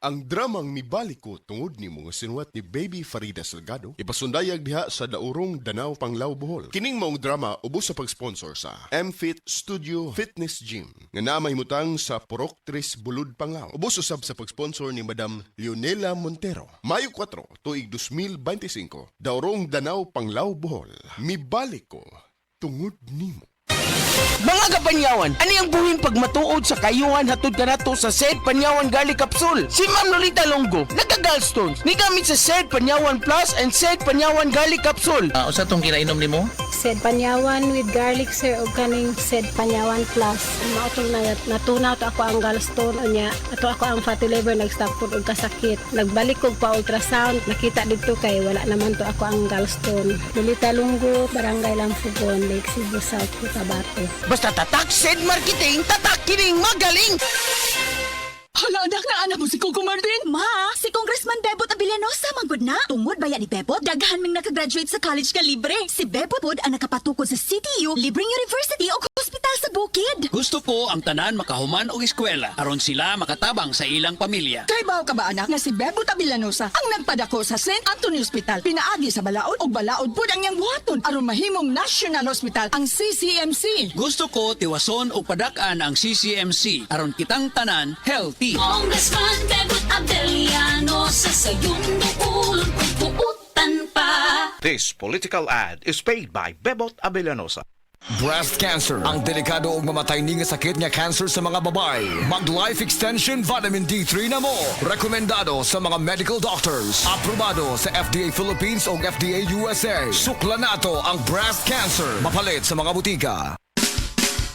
Ang dramang mibalik ko tungod ni mga sinuwat ni Baby Farida Salgado ipasundayag diha sa Daurong Danau Panglao Bohol. Kining maong drama ubos sa pag-sponsor sa MFit Studio Fitness Gym nga namahimutang sa Purok 3 Bulud Panglao. Ubos usab sa pag-sponsor ni Madam Leonela Montero. Mayo 4 tuig 2025 Daurong Danau Panglao Bohol. Mibalik ko tungod nimo. Mga kapanyawan, ani ang buhing pagmatuod sa kayuhan hatod kanato sa Sed Panyawan Garlic Capsule? Si Ma'am Lolita Longo, nagka-gallstones, ni gamit sa Sed Panyawan Plus and Sed Panyawan Garlic Capsule. Usa tong kinainom nimo? Sed Panyawan with garlic sir o kaning Sed Panyawan Plus. Mao tong natunaw to ako ang gallstone unya. Ato ako ang fatty liver nag-stop food og kasakit. Nagbalik kog pa ultrasound, nakita dito kay wala naman to ako ang gallstone. Lolita Longo, Barangay Lampugon, Lake Cebu South, Cotabato. Basta tatak Sed Marketing, tatak kining magaling! Hala, anak na anak mo si Coco Martin. Ma, si Congressman Bebot Abilianosa manggod na. Tungod baya ni Bebot, daghan ming nakagraduate sa college ka libre. Si Bebot pod ang nakapatukod sa CTU, libreng university o hospital sa bukid. Gusto ko ang tanan makahuman og eskwela aron sila makatabang sa ilang pamilya. Kay bao ka ba anak nga si Bebot Abilianosa ang nagpadako sa St. Anthony Hospital. Pinaagi sa balaod og balaod pod ang iyang buhaton aron mahimong National Hospital ang CCMC. Gusto ko tiwason og padak-an ang CCMC aron kitang tanan healthy. Congressman Bebot Abilianosa sa iyong duulong pagbuutan pa. This political ad is paid by Bebot Abilianosa. Breast cancer, ang delikado ug mamatay ni nga sakit nga cancer sa mga babae. Mag-Life Extension Vitamin D3 na mo. Rekomendado sa mga medical doctors. Aprobado sa FDA Philippines ug FDA USA. Sukla nato ang breast cancer. Mapalit sa mga butika.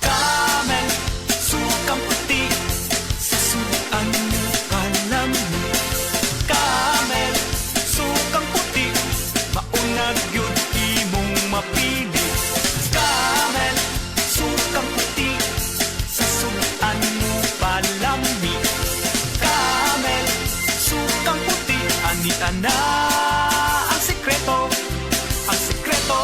Camel, sukang puti, sa suan mo kalami. Camel, sukang puti, maunag yun imong mapili. Camel, sukang puti, sa suan mo palami. Camel, sukang puti, anita na ang sekreto, ang sekreto.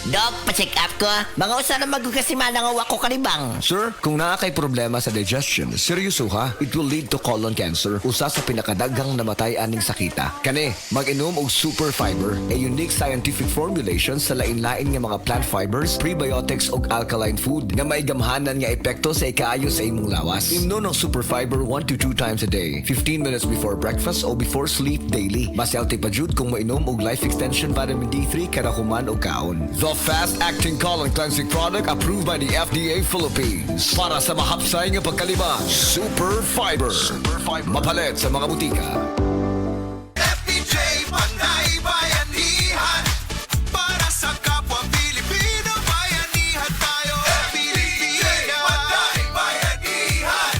Dok, pa-check up ko. Mga usa na magkasimana nga wako kanibang. Sir, kung naa kay problema sa digestion, seryoso ha, it will lead to colon cancer, usa sa pinakadaghang namatay aning sakita. Kani, mag-inom og super fiber, a unique scientific formulation sa lain-lain nga mga plant fibers, prebiotics ug alkaline food nga may gamhanan nga epekto sa ikaayo sa imong lawas. Imnon ng super fiber 1 to 2 times a day, 15 minutes before breakfast o before sleep daily. Mas healthy pa jud kung mainom og Life Extension Vitamin D3 kada human og kaon. The fast-acting colon cleansing product approved by the FDA Philippines. Para sa mahapsay nga pagkalima, Super Fiber. Mapalit sa mga butika. FPJ Panay Bayanihan, para sa kapwa Pilipino, bayanihan tayo. FPJ Panay Bayanihan.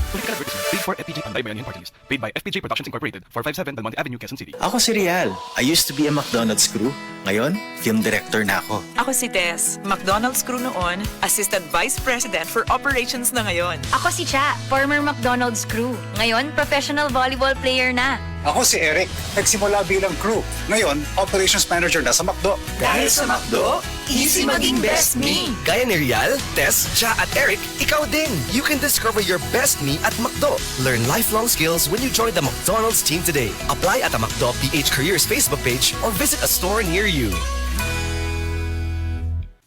Paid for FPJ Panday Bayanihan Party List. Paid by FPJ Productions Incorporated, 457 Belmonte Avenue, Quezon City. Ako si Rial. I used to be a McDonald's crew. Ngayon, film director na ako. Ako si Tess. McDonald's crew noon, Assistant Vice President for Operations na ngayon. Ako si Cha, former McDonald's crew. Ngayon, professional volleyball player na. Ako si Eric, nagsimula bilang crew. Ngayon, operations manager na sa McDo. Dahil sa McDo, easy maging best me. Gaya ni Rial, Tess, Cha at Eric, ikaw din. You can discover your best me at McDo. Learn lifelong skills when you join the McDonald's team today. Apply at the McDo PH Careers Facebook page or visit a store near you.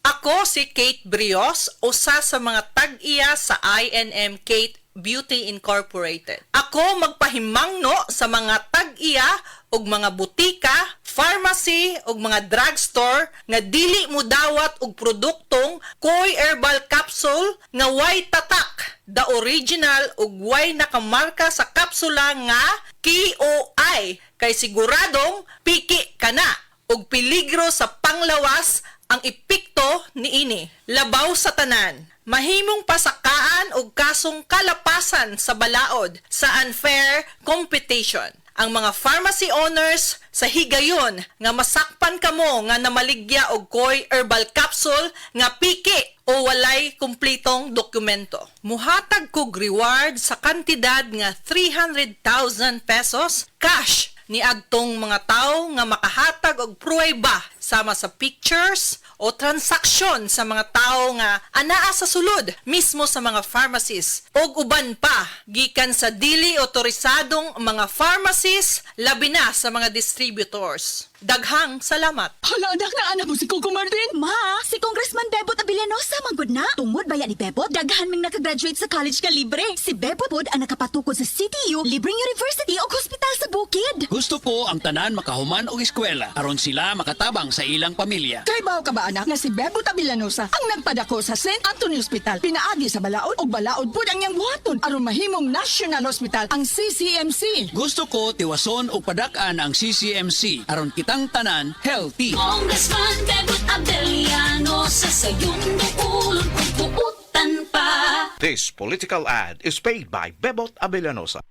Ako si Kate Brios, usa sa mga tag-iya sa INM Kate Beauty Incorporated. Ako magpahimangno sa mga tag-iya og mga butika, pharmacy ug mga drugstore nga dili mo dawat og produktong Koy Herbal Capsule nga way tatak, the original ug way nakamarka sa kapsula nga KOI kay siguradong piki kana ug peligro sa panglawas ang epekto niini. Labaw sa tanan, mahimong pasakaan og kasong kalapasan sa balaod sa unfair competition. Ang mga pharmacy owners sa higayon nga masakpan kamo nga namaligya og Koy Herbal Capsule nga piki o walay kumpletong dokumento. Muhatag kog reward sa kantidad nga 300,000 pesos cash ni agtong mga tao nga makahatag og pruweba sama sa pictures o transaksyon sa mga tao nga anaa sa sulod mismo sa mga pharmacies o uban pa gikan sa dili otorisadong mga pharmacies labi na sa mga distributors. Daghang salamat. Hala, anak na anak mo si Coco Martin. Ma, si Congressman Bebot Abellanosa manggod na. Tungod baya ni Bebot, daghan ming nakagraduate sa college ka libre. Si Bebot pod ang nakapatukod sa CTU, libreng university o hospital sa bukid. Gusto ko ang tanan makahuman og eskwela aron sila makatabang sa ilang pamilya. Kay bao ka ba anak na si Bebot Abellanosa ang nagpadako sa St. Anthony Hospital. Pinaagi sa balaod og balaod pod ang iyang buhaton aron mahimong National Hospital ang CCMC. Gusto ko tiwason og padak-an ang CCMC aron kitang tanan healthy. Congressman Bebot Abellanosa sa iyong duulon kung buutan pa. This political ad is paid by Bebot Abellanosa.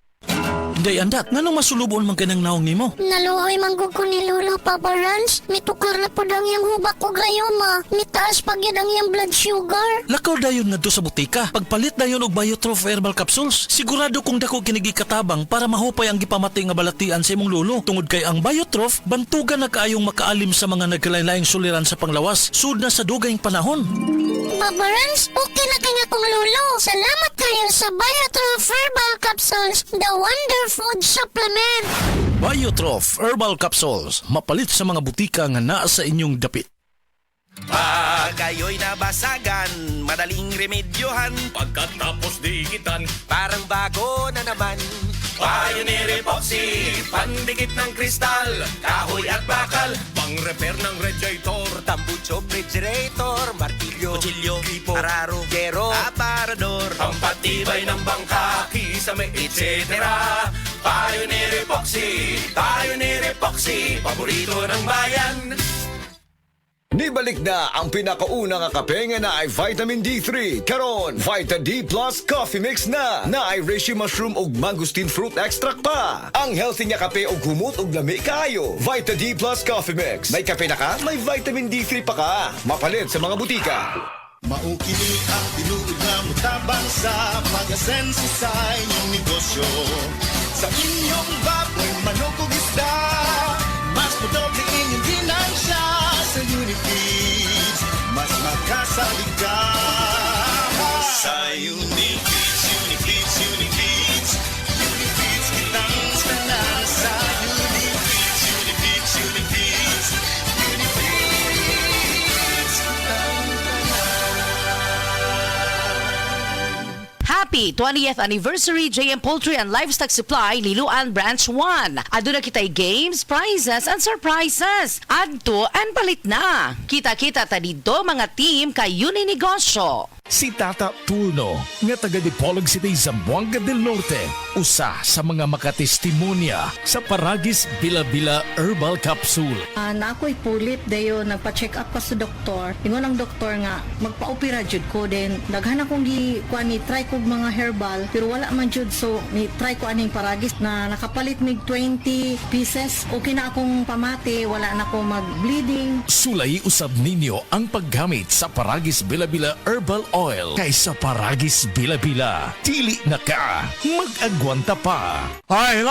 Day andak, nganong masulubon man kanang naong nimo? Naluoy manggug ko ni Lolo Papa Rans. Mitukar na po ang iyang hubak ko gayoma. Mitaas pag yan ang iyang blood sugar. Lakaw dayon nga do sa butika. Pagpalit dayon og Biotrof Herbal Capsules. Sigurado kung dako kinigi katabang para mahupay ang gipamati nga balatian sa imong lolo. Tungod kay ang Biotrof, bantugan na kaayong makaalim sa mga nagkalain-laing suliran sa panglawas. Sud na sa dugayng panahon. Papa Rans, okay na kanya kong lolo. Salamat kayo sa Biotrof Herbal Capsules, the wonder food supplement. Biotrof Herbal Capsules. Mapalit sa mga butika nga naa sa inyong dapit. Pag kayo'y nabasagan, madaling remedyohan. Pagkatapos dikitan, parang bago na naman. Pioneer Epoxy, pandikit ng kristal, kahoy at bakal, pang-repair ng radiator, tambucho, refrigerator, martilyo, kutsilyo, gripo, araro, gero, aparador, pampatibay ng bangka, kisame, etc. Pioneer Epoxy, paborito ng bayan. Nibalik na ang pinakauna nga kape nga na ay vitamin D3. Karon, Vita D Plus Coffee Mix na ay reishi mushroom ug mangosteen fruit extract pa. Ang healthy nga kape og humot ug lami kaayo. Vita D Plus Coffee Mix. May kape na ka, may vitamin D3 pa ka. Mapalit sa mga butika. Maukini ang tinuod na mutabang sa pag-asenso sa inyong negosyo. Sa inyong baboy, manok ug isda, mas madoble inyong ginansya. Sa Unifeeds, mas makasalig ka. Sa Unifeeds, Unifeeds kitang tanan. Sa Unifeeds, Unifeeds Happy 20th Anniversary JM Poultry and Livestock Supply Liloan Branch 1. Aduna kitay games, prizes, and surprises. Adto and palit na. Kita-kita ta dito mga team kay Uninegosyo. Si Tata Turno, nga taga Dipolog City, Zamboanga del Norte, usa sa mga makatestimonya sa Paragis Bila-Bila Herbal Capsule. Na ako'y pulit dayo nagpa-check up pa sa doktor. Ingon ang doktor nga magpa-opera jud ko din. Daghan akong ni try kog mga herbal pero wala man jud, so ni try ko aning Paragis na nakapalit mig 20 pieces. Okay na akong pamati, wala na ako mag-bleeding. Sulay usab ninyo ang paggamit sa Paragis Bila-Bila Herbal Oil kaysa Paragis Bila-Bila. Dili na ka, mag-agwanta pa. Hi,